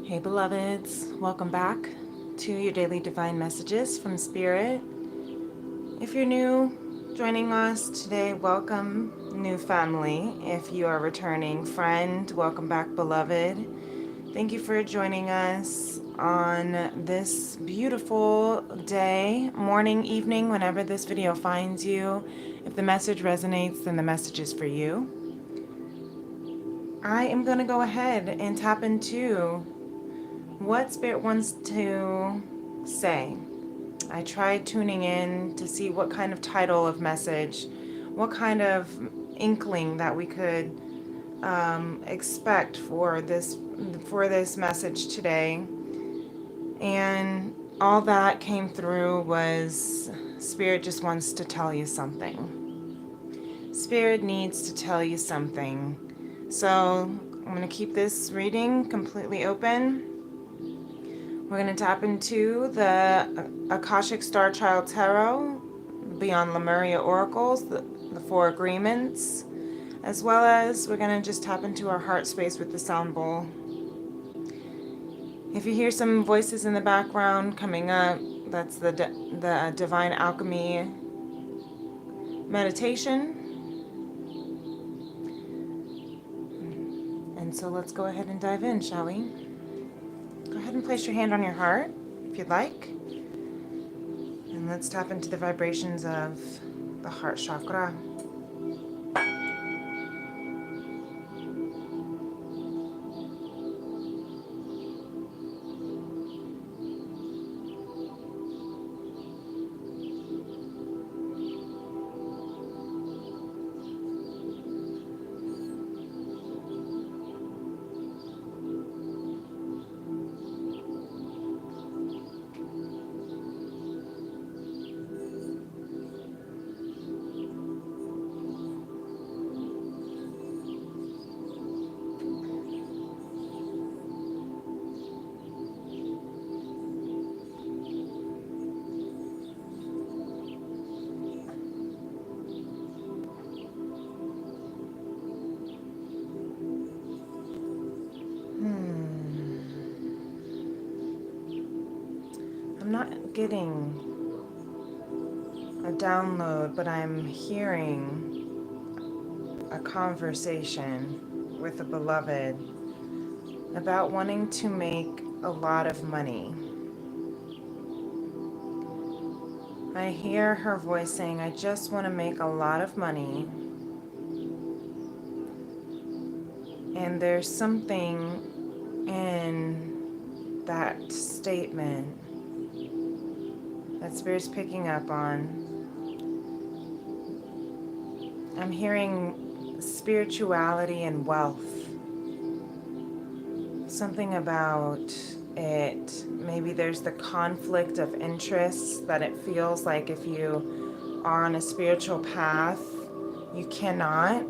Hey beloveds, welcome back to your daily divine messages from Spirit. If you're new joining us today, welcome, new family. If you are returning friend, welcome back, beloved. Thank you for joining us on this beautiful day, morning, evening, whenever this video finds you. If the message resonates, then the message is for you. I am going to go ahead and tap into what Spirit wants to say. I tried tuning in to see what kind of title of message, what kind of inkling that we could expect for this message today, and all that came through was Spirit just wants to tell you something. Spirit needs to tell you something. So I'm going to keep this reading completely open. We're going to tap into the Akashic Star Child Tarot, Beyond Lemuria Oracles, the Four Agreements, as well as we're going to just tap into our heart space with the sound bowl. If you hear some voices in the background coming up, that's the Divine Alchemy meditation. And so let's go ahead and dive in, shall we? Go ahead and place your hand on your heart, if you'd like. And let's tap into the vibrations of the heart chakra. I'm not getting a download, but I'm hearing a conversation with a beloved about wanting to make a lot of money. I hear her voice saying, I just want to make a lot of money. And there's something in that statement that Spirit's picking up on. I'm hearing spirituality and wealth. Something about it. Maybe there's the conflict of interests that it feels like if you are on a spiritual path, you cannot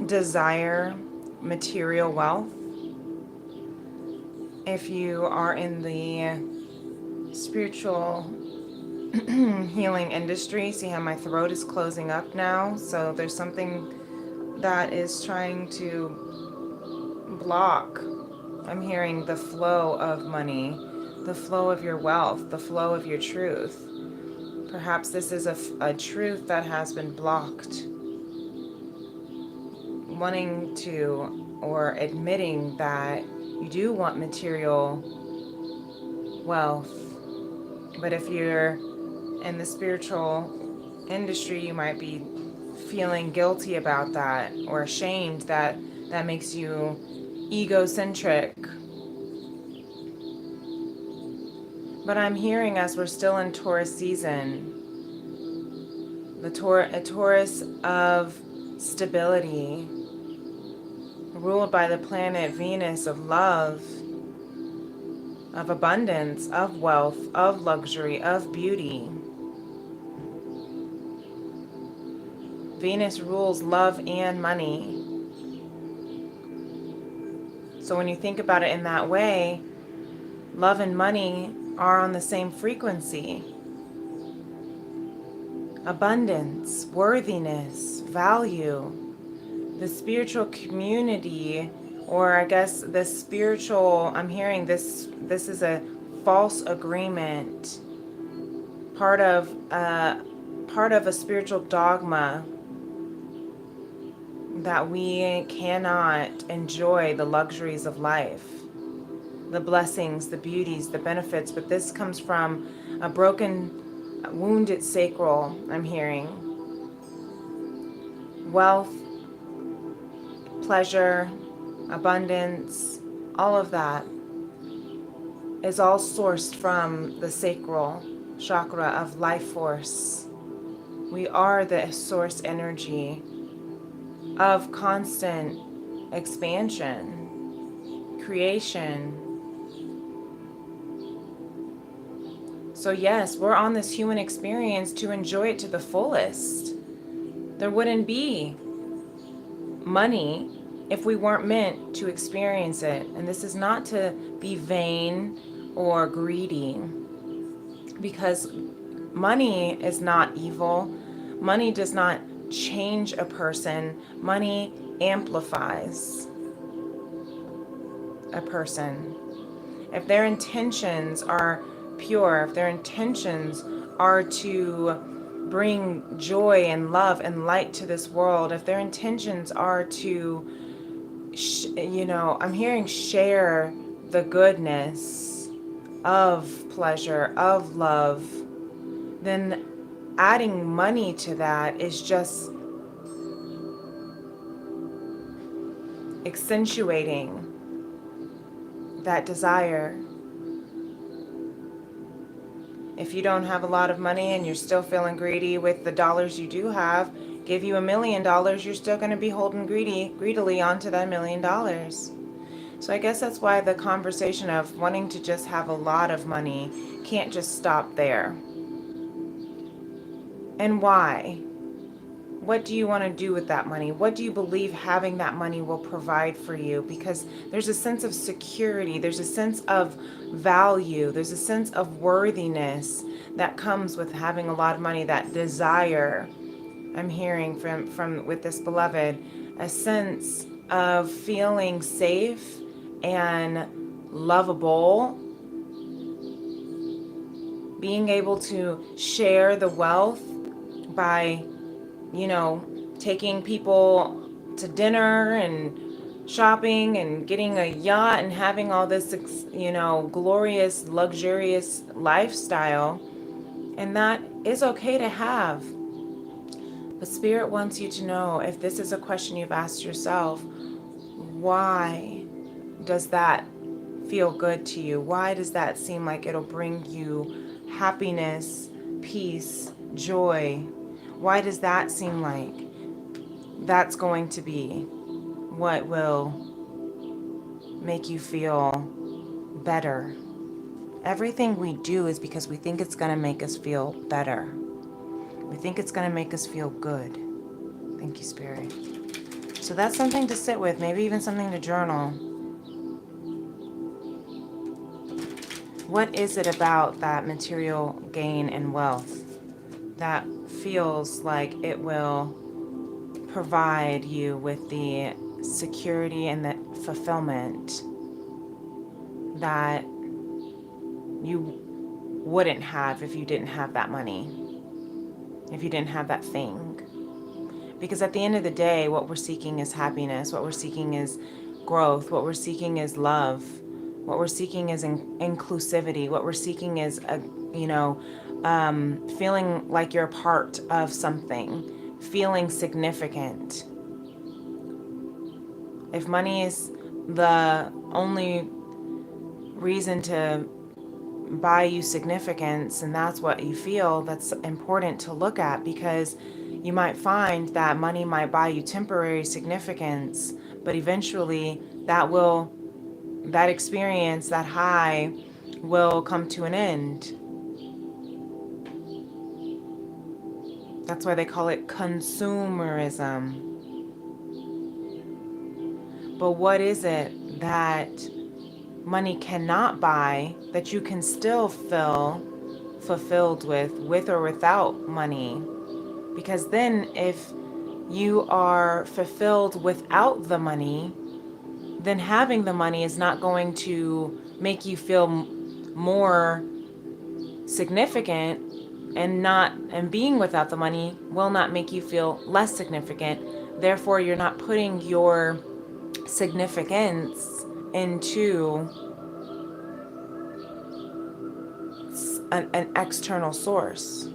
desire material wealth. If you are in the spiritual healing industry, see how my throat is closing up now? So there's something that is trying to block. I'm hearing the flow of money, the flow of your wealth, the flow of your truth. Perhaps this is a truth that has been blocked. Wanting to, or admitting that you do want material wealth, but if you're in the spiritual industry, you might be feeling guilty about that or ashamed that that makes you egocentric. But I'm hearing, as we're still in Taurus season, a Taurus of stability, ruled by the planet Venus, of love, of abundance, of wealth, of luxury, of beauty. Venus rules love and money. So when you think about it in that way, love and money are on the same frequency. Abundance, worthiness, value. The spiritual community or I guess the spiritual, I'm hearing this is a false agreement, part of a spiritual dogma that we cannot enjoy the luxuries of life, the blessings, the beauties, the benefits, but this comes from a broken, wounded sacral, I'm hearing. Wealth, pleasure, abundance, all of that is all sourced from the sacral chakra of life force. We are the source energy of constant expansion, creation. So yes, we're on this human experience to enjoy it to the fullest. There wouldn't be money if we weren't meant to experience it. And this is not to be vain or greedy, because money is not evil. Money does not change a person. Money amplifies a person. If their intentions are pure, if their intentions are to bring joy and love and light to this world, if their intentions are to, I'm hearing share the goodness of pleasure, of love, then adding money to that is just accentuating that desire. If you don't have a lot of money and you're still feeling greedy with the dollars you do have, give you $1 million, you're still going to be holding greedily onto that $1 million. So I guess that's why the conversation of wanting to just have a lot of money can't just stop there. And why? What do you want to do with that money? What do you believe having that money will provide for you? Because there's a sense of security, there's a sense of value, there's a sense of worthiness that comes with having a lot of money, that desire. I'm hearing from with this beloved, a sense of feeling safe and lovable, being able to share the wealth by taking people to dinner and shopping and getting a yacht and having all this, glorious, luxurious lifestyle. And that is okay to have. But Spirit wants you to know, if this is a question you've asked yourself, why does that feel good to you? Why does that seem like it'll bring you happiness, peace, joy? Why does that seem like that's going to be what will make you feel better? Everything we do is because we think it's going to make us feel better. We think it's going to make us feel good. Thank you, Spirit. So that's something to sit with, maybe even something to journal. What is it about that material gain and wealth that feels like it will provide you with the security and the fulfillment that you wouldn't have if you didn't have that money, if you didn't have that thing? Because at the end of the day, what we're seeking is happiness, what we're seeking is growth, what we're seeking is love, what we're seeking is inclusivity, what we're seeking is feeling like you're a part of something, feeling significant. If money is the only reason to buy you significance, and that's what you feel, that's important to look at, because you might find that money might buy you temporary significance, but eventually that experience, that high, will come to an end. That's why they call it consumerism. But what is it that money cannot buy that you can still feel fulfilled with or without money? Because then if you are fulfilled without the money, then having the money is not going to make you feel more significant, and being without the money will not make you feel less significant. Therefore, you're not putting your significance into an external source.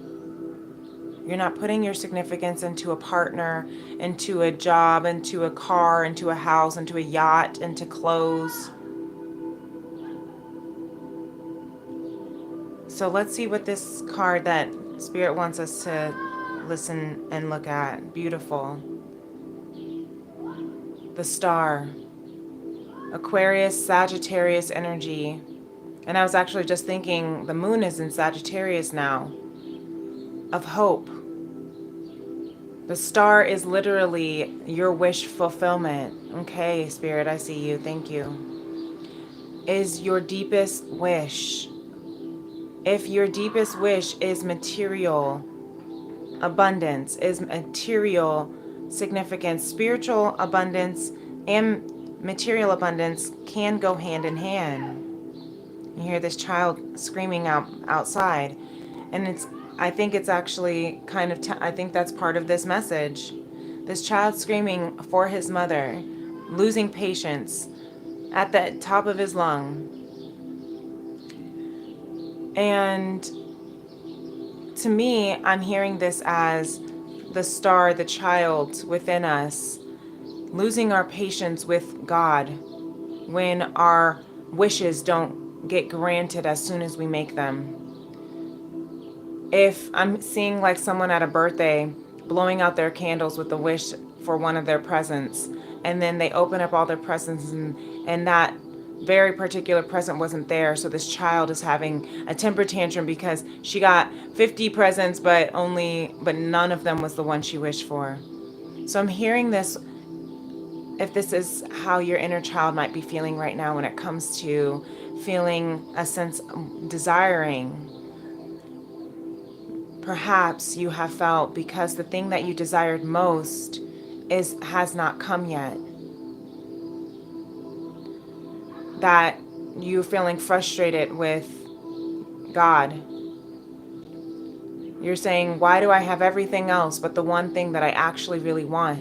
You're not putting your significance into a partner, into a job, into a car, into a house, into a yacht, into clothes. So let's see what this card that Spirit wants us to listen and look at. Beautiful. The Star. Aquarius, Sagittarius energy. And I was actually just thinking the moon is in Sagittarius now. Of hope. The star is literally your wish fulfillment. Okay, Spirit, I see you. Thank you. Is your deepest wish. If your deepest wish is material abundance, is material significance, spiritual abundance and material abundance can go hand in hand. You hear this child screaming outside, and I think it's actually kind of, I think that's part of this message. This child screaming for his mother, losing patience at the top of his lung. And to me, I'm hearing this as the star, the child within us, losing our patience with God when our wishes don't get granted as soon as we make them. If I'm seeing like someone at a birthday blowing out their candles with a wish for one of their presents, and then they open up all their presents and that very particular present wasn't there, so this child is having a temper tantrum because she got 50 presents but none of them was the one she wished for. So I'm hearing this, if this is how your inner child might be feeling right now when it comes to feeling a sense of desiring. Perhaps you have felt because the thing that you desired most has not come yet. That you're feeling frustrated with God. You're saying, why do I have everything else but the one thing that I actually really want?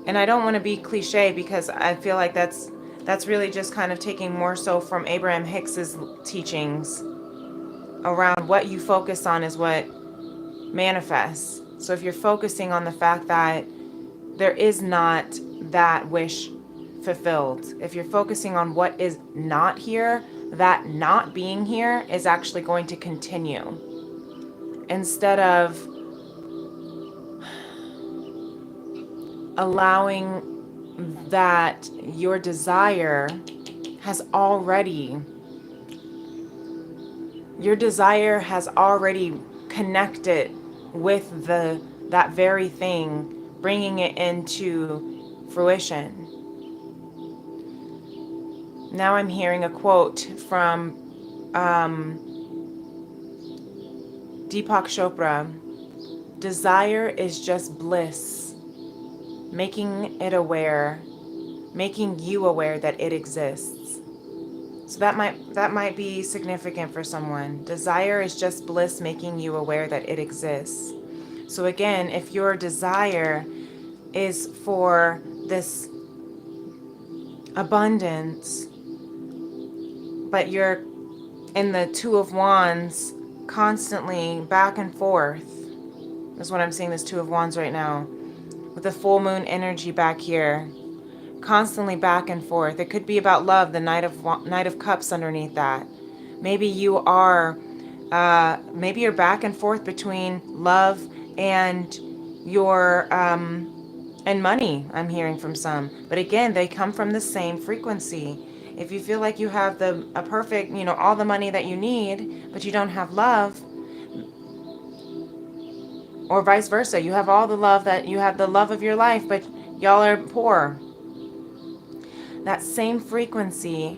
And I don't want to be cliche because I feel like that's really just kind of taking more so from Abraham Hicks's teachings around what you focus on is what manifests. So if you're focusing on the fact that there is not that wish fulfilled, if you're focusing on what is not here, that not being here is actually going to continue. Instead of allowing that your desire has already connected with that very thing, bringing it into fruition. Now I'm hearing a quote from Deepak Chopra. Desire is just bliss, making you aware that it exists. So that might be significant for someone. Desire is just bliss, making you aware that it exists. So again, if your desire is for this abundance, but you're in the Two of Wands constantly back and forth. That's what I'm seeing, this Two of Wands right now. With the full moon energy back here. Constantly back and forth. It could be about love, the Knight of Cups underneath that. Maybe you're back and forth between love and your and money, I'm hearing from some. But again, they come from the same frequency. If you feel like you have a perfect, all the money that you need, but you don't have love, or vice versa, you have all the love you have the love of your life, but y'all are poor. That same frequency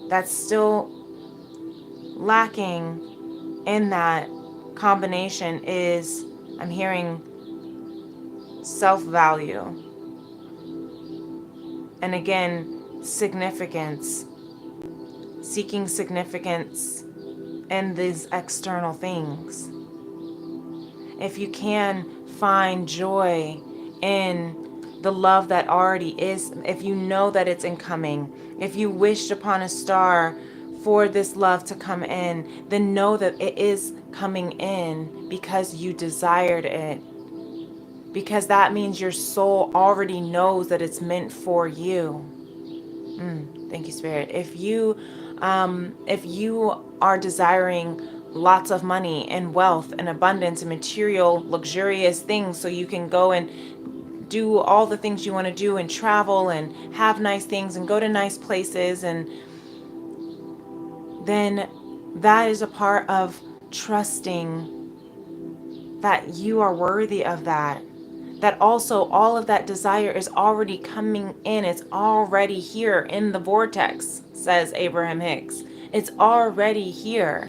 that's still lacking in that combination is, I'm hearing, self-value. And again, significance, seeking significance in these external things. If you can find joy in the love that already is, if you know that it's incoming, if you wished upon a star for this love to come in, then know that it is coming in because you desired it. Because that means your soul already knows that it's meant for you. Thank you, Spirit. If you are desiring lots of money and wealth and abundance and material, luxurious things so you can go and do all the things you want to do and travel and have nice things and go to nice places, and then that is a part of trusting that you are worthy of that. That also all of that desire is already coming in. It's already here in the vortex, says Abraham Hicks. It's already here.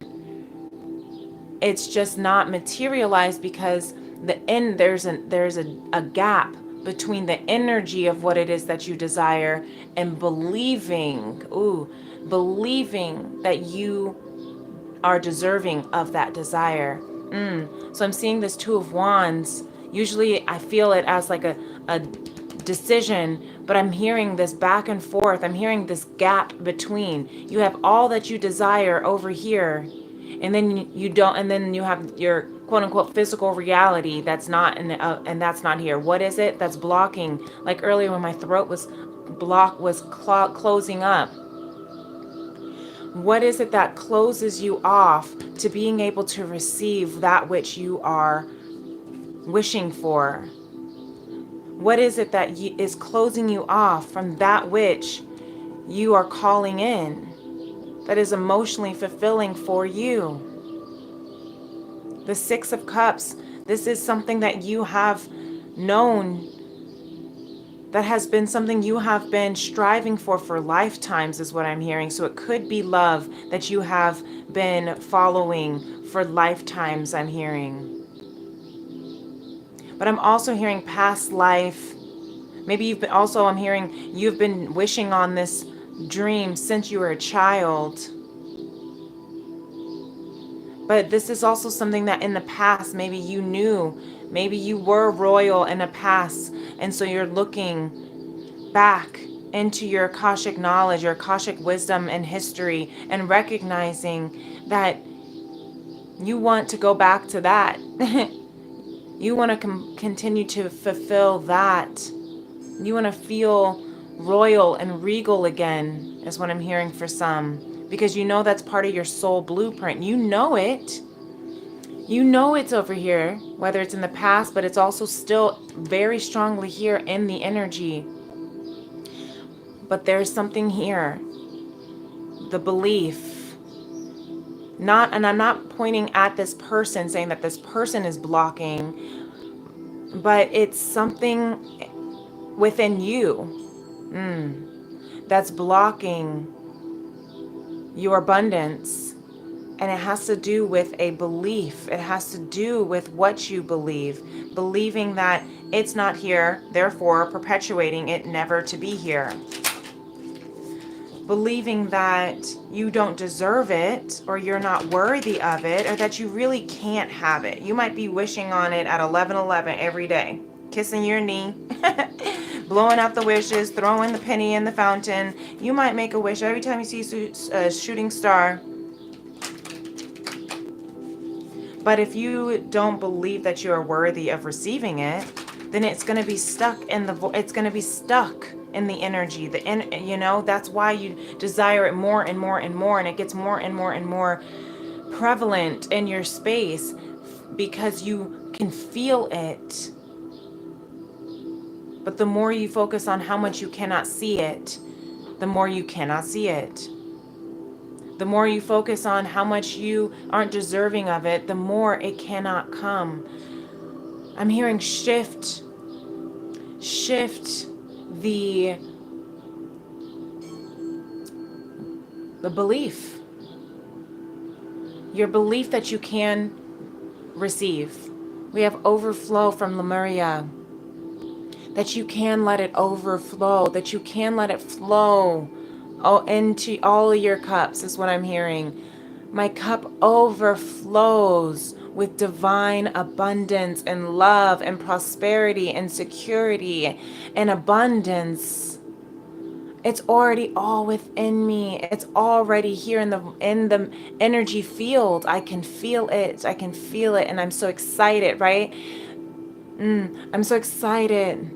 It's just not materialized because there's a gap between the energy of what it is that you desire and believing that you are deserving of that desire. So I'm seeing this Two of Wands. Usually I feel it as like a decision, but I'm hearing this back and forth. I'm hearing this gap between. You have all that you desire over here, and then you don't, and then you have your quote unquote physical reality that's not and that's not here. What is it that's blocking? Like earlier when my throat was closing up. What is it that closes you off to being able to receive that which you are wishing for? What is it that is closing you off from that which you are calling in, that is emotionally fulfilling for you? The Six of Cups, this is something that you have known, that has been something you have been striving for lifetimes, is what I'm hearing. So it could be love that you have been following for lifetimes, I'm hearing. But I'm also hearing past life. Maybe I'm hearing you've been wishing on this dream since you were a child. But this is also something that in the past, maybe you knew, maybe you were royal in the past. And so you're looking back into your Akashic knowledge, your Akashic wisdom and history, and recognizing that you want to go back to that. You want to continue to fulfill that. You want to feel royal and regal again, is what I'm hearing for some. Because you know that's part of your soul blueprint. You know it. You know it's over here, whether it's in the past, but it's also still very strongly here in the energy. But there's something here. The belief. And I'm not pointing at this person saying that this person is blocking, but it's something within you that's blocking your abundance. And it has to do with a belief. It has to do with what you believe. Believing that it's not here, therefore perpetuating it never to be here. Believing that you don't deserve it, or you're not worthy of it, or that you really can't have it. You might be wishing on it at 11:11 every day. Kissing your knee. Blowing out the wishes, throwing the penny in the fountain. You might make a wish every time you see a shooting star. But if you don't believe that you are worthy of receiving it, then it's going to be stuck in the energy. That's why you desire it more and more and more, and it gets more and more and more prevalent in your space because you can feel it. But the more you focus on how much you cannot see it, the more you cannot see it. The more you focus on how much you aren't deserving of it, the more it cannot come. I'm hearing shift the belief. Your belief that you can receive. We have overflow from Lemuria. that you can let it overflow, that you can let it flow into all of your cups, is what I'm hearing. My cup overflows with divine abundance and love and prosperity and security and abundance. It's already all within me. It's already here in the energy field. I can feel it. I can feel it, and I'm so excited, right? I'm so excited.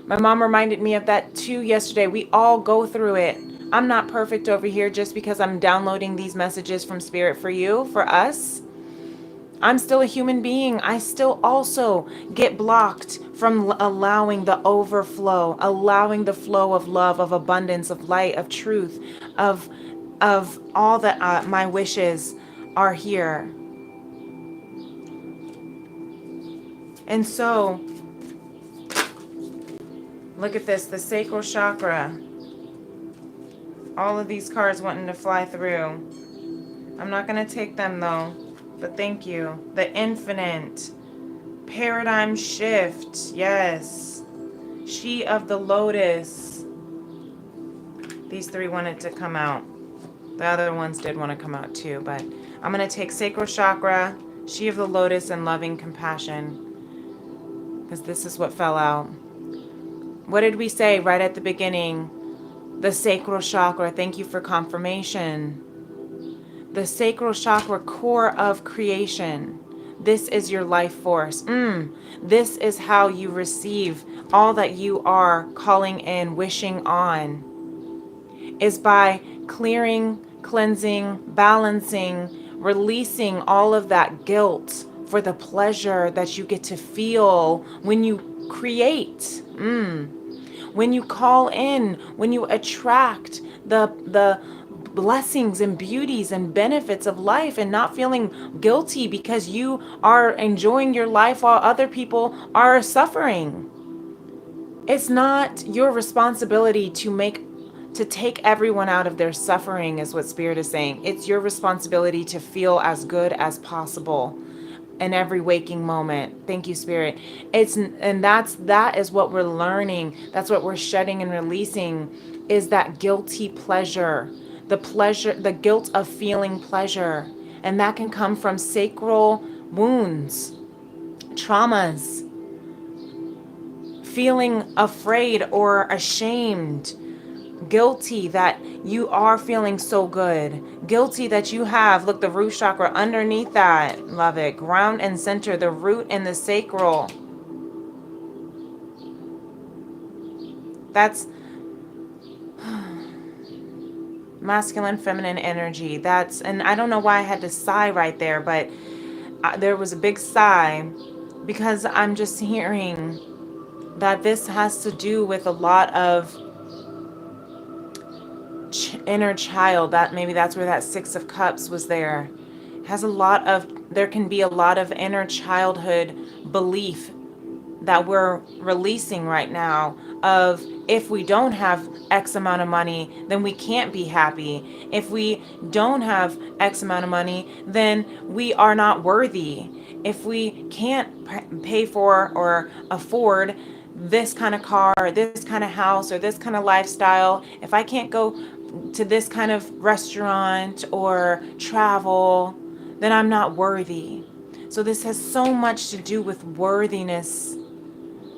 My mom reminded me of that too yesterday. We all go through it. I'm not perfect over here just because I'm downloading these messages from Spirit for you, for us. I'm still a human being. I still also get blocked from allowing the overflow, allowing the flow of love, of abundance, of light, of truth, of all that my wishes are here. And so, look at this, the sacral chakra. All of these cards wanting to fly through. I'm not going to take them though, but thank you. The infinite. Paradigm shift. Yes. She of the lotus. These three wanted to come out. The other ones did want to come out too, but I'm going to take sacral chakra, she of the lotus, and loving compassion, because this is what fell out. What did we say right at the beginning? The sacral chakra, thank you for confirmation. The sacral chakra, core of creation. This is your life force. This is how you receive all that you are calling in, wishing on, is by clearing, cleansing, balancing, releasing all of that guilt for the pleasure that you get to feel when you create. When you call in, when you attract the blessings and beauties and benefits of life, and not feeling guilty because you are enjoying your life while other people are suffering. It's not your responsibility to take everyone out of their suffering, is what Spirit is saying. It's your responsibility to feel as good as possible in every waking moment. Thank you, Spirit. That is what we're learning. That's what we're shedding and releasing, is that guilty pleasure, the guilt of feeling pleasure. And that can come from sacral wounds, traumas, feeling afraid or ashamed, guilty that you are feeling so good, guilty that you have, look, the root chakra underneath that, love it, ground and center, the root and the sacral. That's masculine, feminine energy. And I don't know why I had to sigh right there, but there was a big sigh, because I'm just hearing that this has to do with a lot of inner child. That maybe that's where that Six of Cups was there. There can be a lot of inner childhood belief that we're releasing right now, of if we don't have X amount of money, then we can't be happy. If we don't have X amount of money, then we are not worthy. If we can't pay for or afford this kind of car, or this kind of house, or this kind of lifestyle, if I can't go to this kind of restaurant or travel, then I'm not worthy. So this has so much to do with worthiness.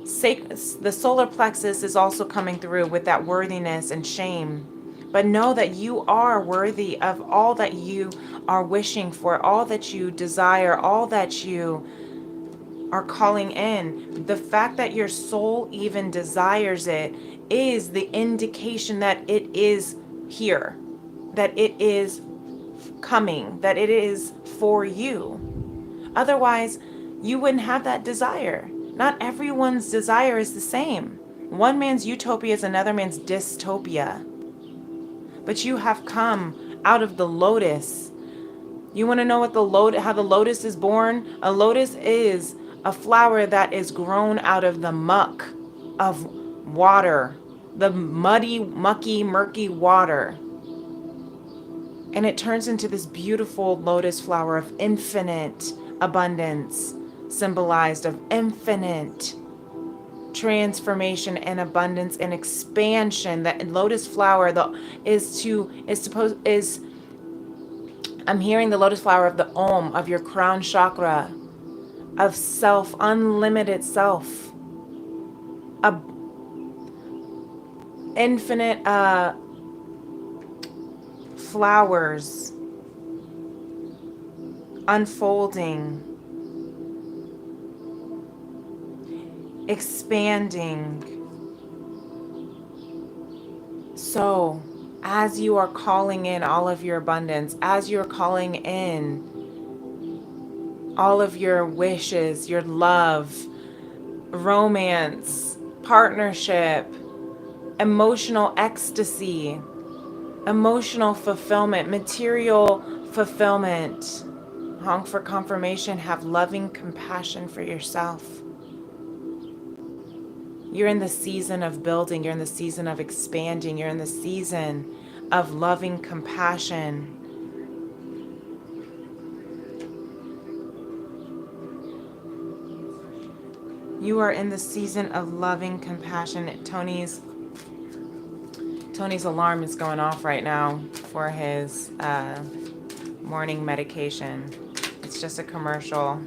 The solar plexus is also coming through with that worthiness and shame. But know that you are worthy of all that you are wishing for, all that you desire, all that you are calling in. The fact that your soul even desires it is the indication that it is here, that it is coming, that it is for you. Otherwise, you wouldn't have that desire. Not everyone's desire is the same. One man's utopia is another man's dystopia. But you have come out of the lotus. You want to know how the lotus is born? A lotus is a flower that is grown out of the muck of water, the muddy, mucky, murky water. And it turns into this beautiful lotus flower of infinite abundance, symbolized of infinite transformation and abundance and expansion. That lotus flower I'm hearing the lotus flower of the Om, of your crown chakra, of self, unlimited self, a infinite flowers unfolding, expanding. So, as you are calling in all of your abundance, as you're calling in all of your wishes, your love, romance, partnership, emotional ecstasy, emotional fulfillment, material fulfillment, honk for confirmation, have loving compassion for yourself. You're in the season of building, you're in the season of expanding, you're in the season of loving compassion. You are in the season of loving compassion. Tony's alarm is going off right now for his morning medication. It's just a commercial,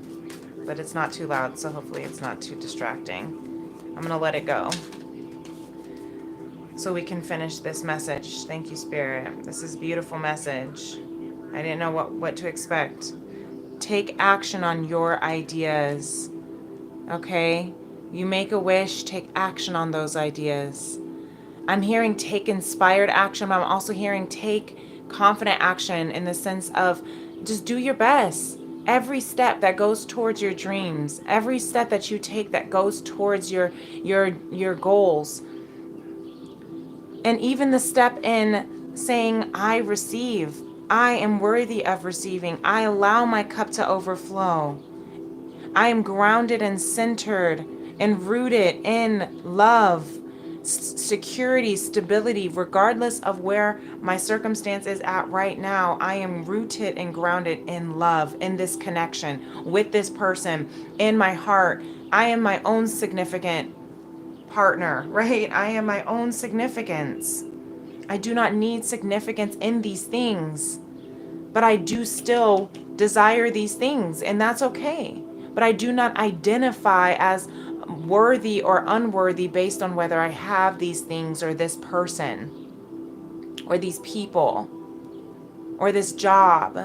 but it's not too loud, so hopefully it's not too distracting. I'm going to let it go so we can finish this message. Thank you, Spirit. This is a beautiful message. I didn't know what to expect. Take action on your ideas, okay? You make a wish, take action on those ideas. I'm hearing take inspired action, but I'm also hearing take confident action in the sense of just do your best. Every step that goes towards your dreams, every step that you take that goes towards your goals, and even the step in saying, I receive, I am worthy of receiving, I allow my cup to overflow. I am grounded and centered and rooted in love, security, stability, regardless of where my circumstance is at right now. I am rooted and grounded in love, in this connection with this person, in my heart. I am my own significant partner, right? I am my own significance. I do not need significance in these things, but I do still desire these things, and that's okay. But I do not identify as worthy or unworthy based on whether I have these things or this person or these people or this job.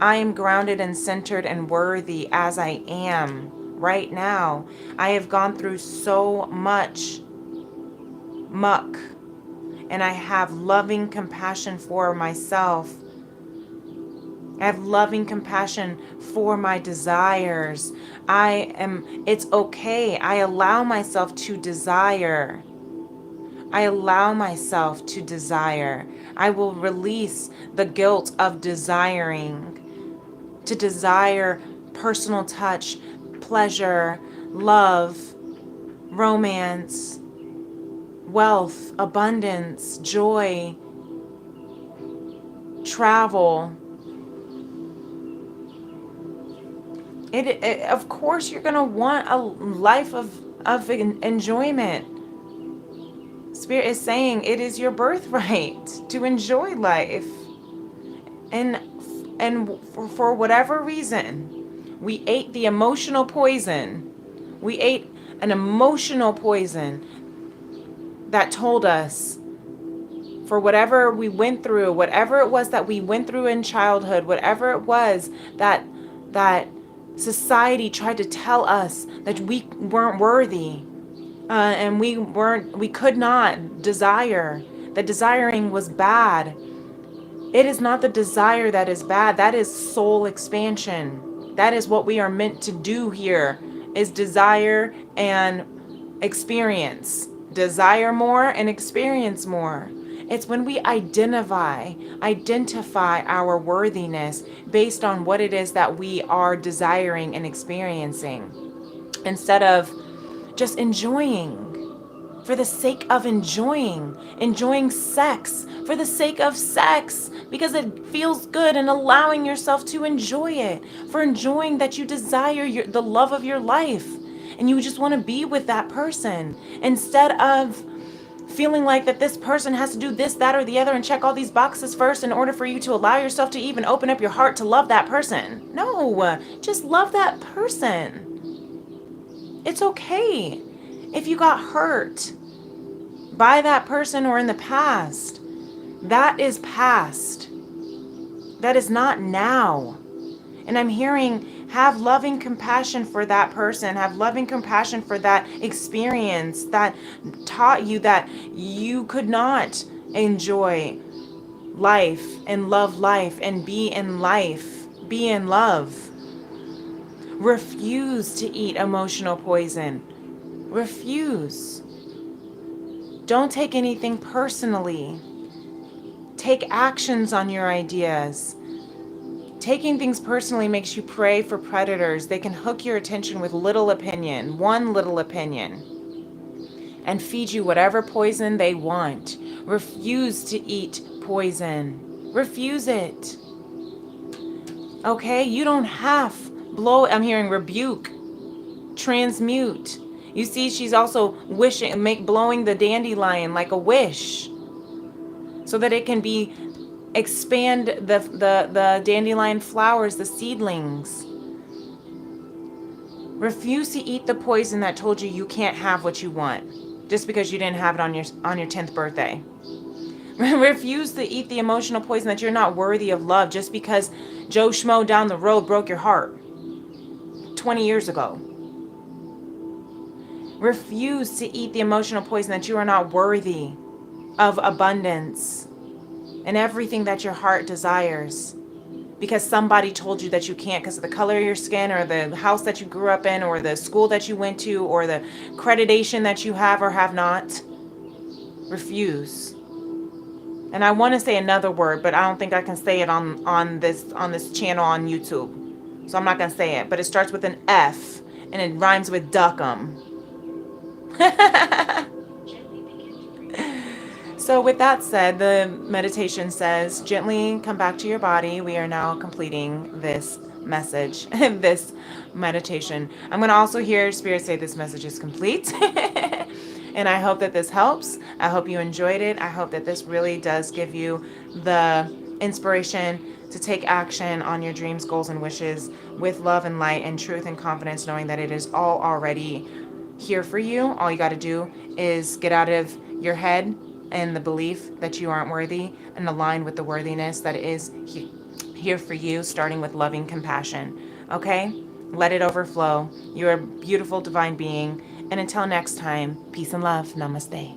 I am grounded and centered and worthy as I am right now. I have gone through so much muck, and I have loving compassion for myself. I have loving compassion for my desires. It's okay. I allow myself to desire. I allow myself to desire. I will release the guilt of desiring, to desire personal touch, pleasure, love, romance, wealth, abundance, joy, travel. Of course, you're going to want a life of enjoyment. Spirit is saying it is your birthright to enjoy life. And for whatever reason, we ate the emotional poison. We ate an emotional poison that told us, for whatever we went through, whatever it was that we went through in childhood, whatever it was that society tried to tell us that we weren't worthy, and we could not desire, that desiring was bad. It is not the desire that is bad. That is soul expansion. That is what we are meant to do here, is desire and experience. Desire more and experience more. It's when we identify our worthiness based on what it is that we are desiring and experiencing, instead of just enjoying for the sake of enjoying sex for the sake of sex because it feels good, and allowing yourself to enjoy it for enjoying that you desire the love of your life. and you just want to be with that person instead of feeling like that this person has to do this, that, or the other and check all these boxes first in order for you to allow yourself to even open up your heart to love that person. No, just love that person. It's okay if you got hurt by that person or in the past. That is past. That is not now. And I'm hearing, have loving compassion for that person. Have loving compassion for that experience that taught you that you could not enjoy life and love life and be in life, be in love. Refuse to eat emotional poison. Refuse. Don't take anything personally. Take actions on your ideas. Taking things personally makes you prey for predators. They can hook your attention with little opinion, one little opinion, and feed you whatever poison they want. Refuse to eat poison. Refuse it. Okay? You don't have I'm hearing rebuke, transmute. You see, she's also blowing the dandelion like a wish so that it can expand the dandelion flowers, the seedlings. Refuse to eat the poison that told you can't have what you want just because you didn't have it on your 10th birthday. Refuse to eat the emotional poison that you're not worthy of love just because Joe Schmo down the road broke your heart 20 years ago. Refuse to eat the emotional poison that you are not worthy of abundance and everything that your heart desires because somebody told you that you can't because of the color of your skin or the house that you grew up in or the school that you went to or the accreditation that you have or have not. Refuse. And I want to say another word, but I don't think I can say it on this channel on YouTube. So I'm not going to say it, but it starts with an F and it rhymes with duckum. So with that said, the meditation says, gently come back to your body. We are now completing this message, this meditation. I'm going to also hear Spirit say this message is complete. And I hope that this helps. I hope you enjoyed it. I hope that this really does give you the inspiration to take action on your dreams, goals, and wishes with love and light and truth and confidence, knowing that it is all already here for you. All you got to do is get out of your head and the belief that you aren't worthy and align with the worthiness that is here for you, starting with loving compassion. Okay? Let it overflow. You're a beautiful divine being. And until next time, peace and love. Namaste.